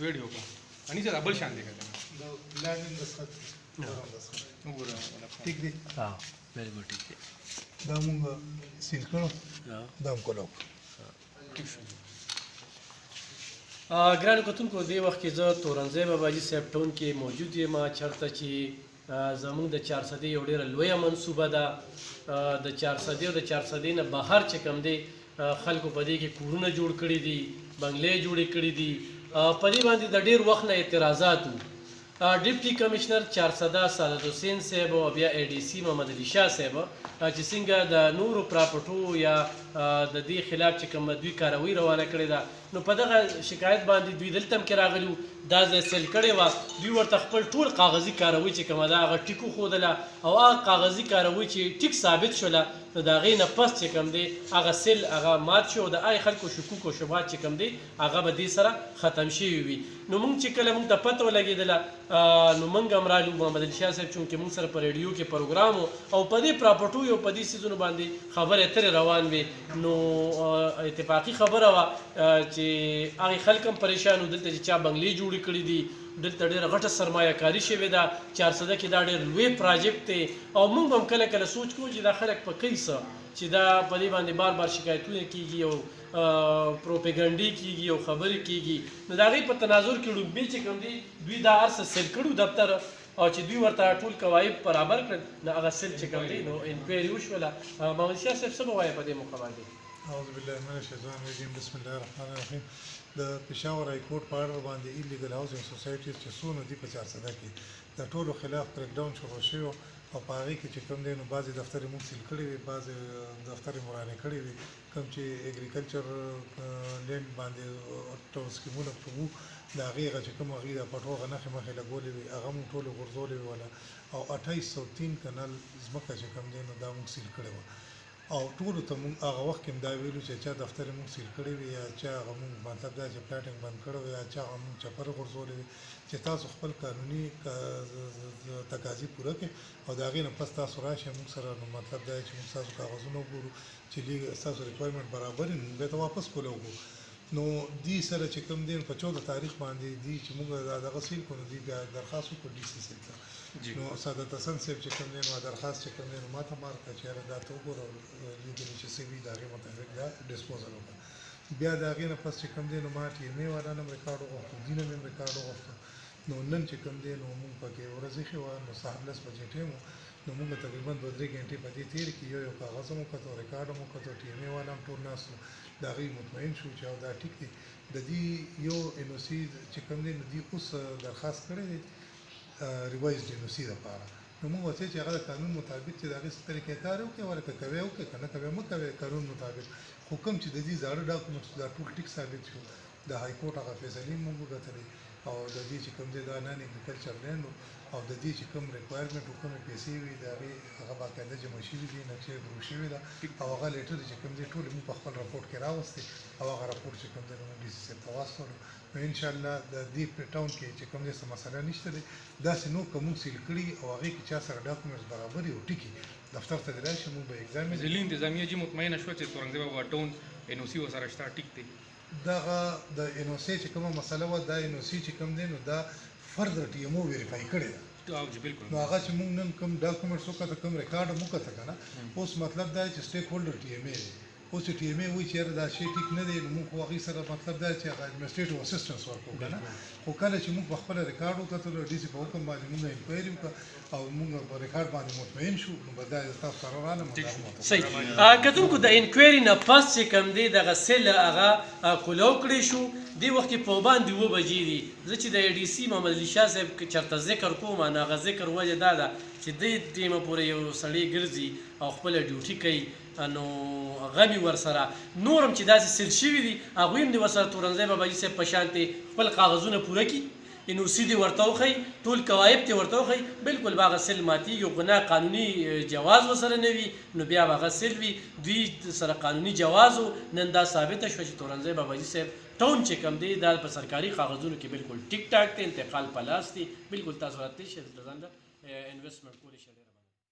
ویډیو کو اني سره بل شان دی کنه دا لاندې دسخط وګوره ٹھیک دی ها بالکل ٹھیک دی دا مونږ سیل کړو دا هم کولو ګرانو کتونکو دې وخت کې زه تورنځی باباجي صاحب ټاون کې موجود یم چېرته چې زموږ د چارسدې یو ډېره لویه منصوبه ده د چارسدې او د چارسدې نه بهر چې کوم دی خلکو په دې کې کورونه جوړ کړي دي بنګلې جوړې کړي دي په دې باندې د ډېر وخت نه اعتراضات وو ډیپټي کمشنر چارسده سعادت حسین صاحب او بیا ای ډي سی محمد علي شاه صاحب چې څنګه د نورو پراپرټو یا د دې خلاف چې کومه دوی کاروي روانه کړې ده نو په دغه شکایت باندې دوی دلته هم کې راغلي دا ځای سیل کړې وه دوی ورته خپل ټول کاغذي کاروي چې کومه ده هغه ټیک وښودله او هغه کاغذي کاروي چې ټیک ثابت شوله نو د هغې نه پس چې کوم دی هغه سیل هغه مات شو او د هغې خلکو شکوک او شبهات چې کوم دی هغه به دې سره ختم شوي وي نو موږ چې کله موږ ته پته ولګېدله نو موږ هم رالو محمد علي شاه صاحب چونکې موږ سره په ریډیو کې پروګرام او په دې پراپرټو او په دې څیزونو باندې خبرې اترې روان وې نو اتفاقي خبره وه چې هغې خلک هم پریشان وو دلته چې چا بنګلې جوړې کړي دي دلته ډېره غټه سرمایه کاري شوې ده چارسده کې دا ډېر لوی پراجیکټ دی او موږ هم کله کله سوچ کوو چې دا خلک په کوي څه چې دا په دې باندې بار بار شکایتونه کېږي او پروپیګنډې کېږي او خبرې کېږي نو د هغې په تناظر کې ړومبې چې کوم دی دوی دا هر څه سیل کړو دفتر او چې دوی ورته ټول قواعد برابر کړل نو هغه سیل چې کوم دی نو انکوایري وشوله محمد شاه صاحب څه به وایه په دې موقع باندې اعوذ بالله من الشیطان الرجیم بسم الله الرحمن الرحیم د پېښور های کورټ په اړه باندې ایلیګل هاوسینګ سوسایټیز چې څونه دي په چارسده کې د ټولو خلاف کریک ډاون شروع شوی او په هغې کې چې کوم دی نو بعضې دفتر یې موږ سیل کړي وي بعضې دفتر یې مرانې کړي وي کوم چې اګریکلچر لینډ باندې سکیمونه پرې وو د هغې هغه چې کوم هغې د پټو هغه نښې مخې لګولې وي هغه موږ ټولې غورځولې وي وله او 2803 کنال ځمکه چې کوم دی نو دا موږ سیل کړې وه او ټولو ته موږ هغه وخت کې هم دا ویلو چې چا دفتر یې موږ سیل کړی وي یا چا هغه موږ مطلب دا چې پلاټینګ بند کړی وي یا چا هغه موږ چپرې غورځولې وي چې تاسو خپل قانوني تقاضي پوره کړئ او د هغې نه پس تاسو راشئ موږ سره نو مطلب دا چې موږ ستاسو کاغذونه وګورو چې ستاسو ریکوایرمنټ برابر وي نو بیا ته واپس کولی وګورو نو دې سره چې کوم دی په 14 تاریخ باندې دی چې موږ دغه سیل کړو دی بیا درخواست وکړو ډي سی صاحب ته نو سعادت حسن صاحب چې کوم دی نو درخواست چې کوم دی نو ماته مارکه چې یاره دا ته وګوره لیګلي چې څه وي د هغې مطابق دا ډسپوزل وکړه بیا د هغې نه پس چې کوم دی نو ما ټي ایم اې والا نه هم ریکارډ وغوښتو دي نه مې هم ریکارډ وغوښتو نو نن چې کوم دی نو موږ پکې ورځ ایښې وه نو 10:30 بجې ټایم و نو موږ تقریبا 2-3 غنټې په دې تېرې کړي یو کاغذ هم وکتو ریکارډ هم وکتو ټي ایم اې والا هم ټول ناست وو د هغې مطمئن شو چې دا ټیک دی د دې یو ان او سی چې کوم دی نو دوی اوس درخواست کړی دی ریوایزډ ان او سی دپاره نو موږ ورته چې هغه د قانون مطابق چې د هغې څه طریقې کار وکړي ولکه کوی وکړي که نه کوی مه کوی قانون مطابق خو کوم چې د دې زاړه ډاکومنټس دا ټول ټیک ثابت شو د های کورټ هغه فیصلې موږ وګټلې او د دې چې کوم دی دا نان اګریکلچر لینډ او د دې چې کوم ریکوایرمنټ او کومې پیسې وي د هغې هغه باقاعده جمع شوي دي نقشې ډرو شوې ده او هغه لیټر چې کوم دی ټولې موږ په خپل راپورټ کې راوستې او هغه راپورټ چې کوم دی نو ډي سی صاحب ته واستولو نو انشاءالله د دې ټاون کې چې کوم دی څه مسله نشته دی داسې نو که موږ سیل کړي او هغې کې چا سره ډاکومنټس برابر وي او ټیکي دفتر ته دې راشي موږ به ایګزام ضلعي انتظامیه جی مطمئنه شوه چې تورنځی بابا ټاون ان او سی ورسره شته ټیک دی دغه د ان او سی چې کومه مسله وه دا ان او سی چې کوم دی نو دا فردر ټي ایم او ویریفای کړې ده بالکل نو هغه چې موږ نن کوم ډاکومنټس وکړه کوم ریکارډ هم وکړه که نه اوس مطلب دا چې سټیک هولډر ټي ایم ای دی اوس چې ټي ایم ای وایي چې یاره دا شی ټیک نه دی نو موږ خو هغې سره مطلب دا چې هغه ایډمنسټریټیو اسسټنس ورکړو که نه خو کله چې موږ په خپله ریکارډ وکتلو ډي سی په حکم باندې موږ انکوایري وکړه او موږ په ریکارډ باندې مطمئن شو نو بس دا تاسو سره رالم صحیح کتونکو د انکوایري نه پس چې کوم دی دغه سیل هغه کولو کړی شو دې وخت کې په باندې 2 بجې دي زه چې د ای ډي سی محمد علي شاه صاحب چېرته ذکر کوم نو هغه ذکر وجه دا ده چې دې ټیمه پورې یو سړی ګرځي او خپله ډیوټي کوي نو هغه مې ورسره نور هم چې داسې سیل شوي دي هغوی هم دې ورسره تورنځی باباجي صاحب په شانتې خپل کاغذونه پوره کړي ان او سی دې ورته وښیي ټول قواعد دې ورته وښیي بالکل به هغه سیل ماتېږي خو نه قانوني جواز ورسره نه وي نو بیا به هغه سیل وي دوی سره قانوني جواز و نن دا ثابته شوه چې تورنځی باباجي صاحب ټاون چې کوم دی دا په سرکاري کاغذونو کې بالکل ټیک ټاک دی انتقال په لاس دی بالکل تاسو راته شي د ځان انویسټمنټ کولی شئ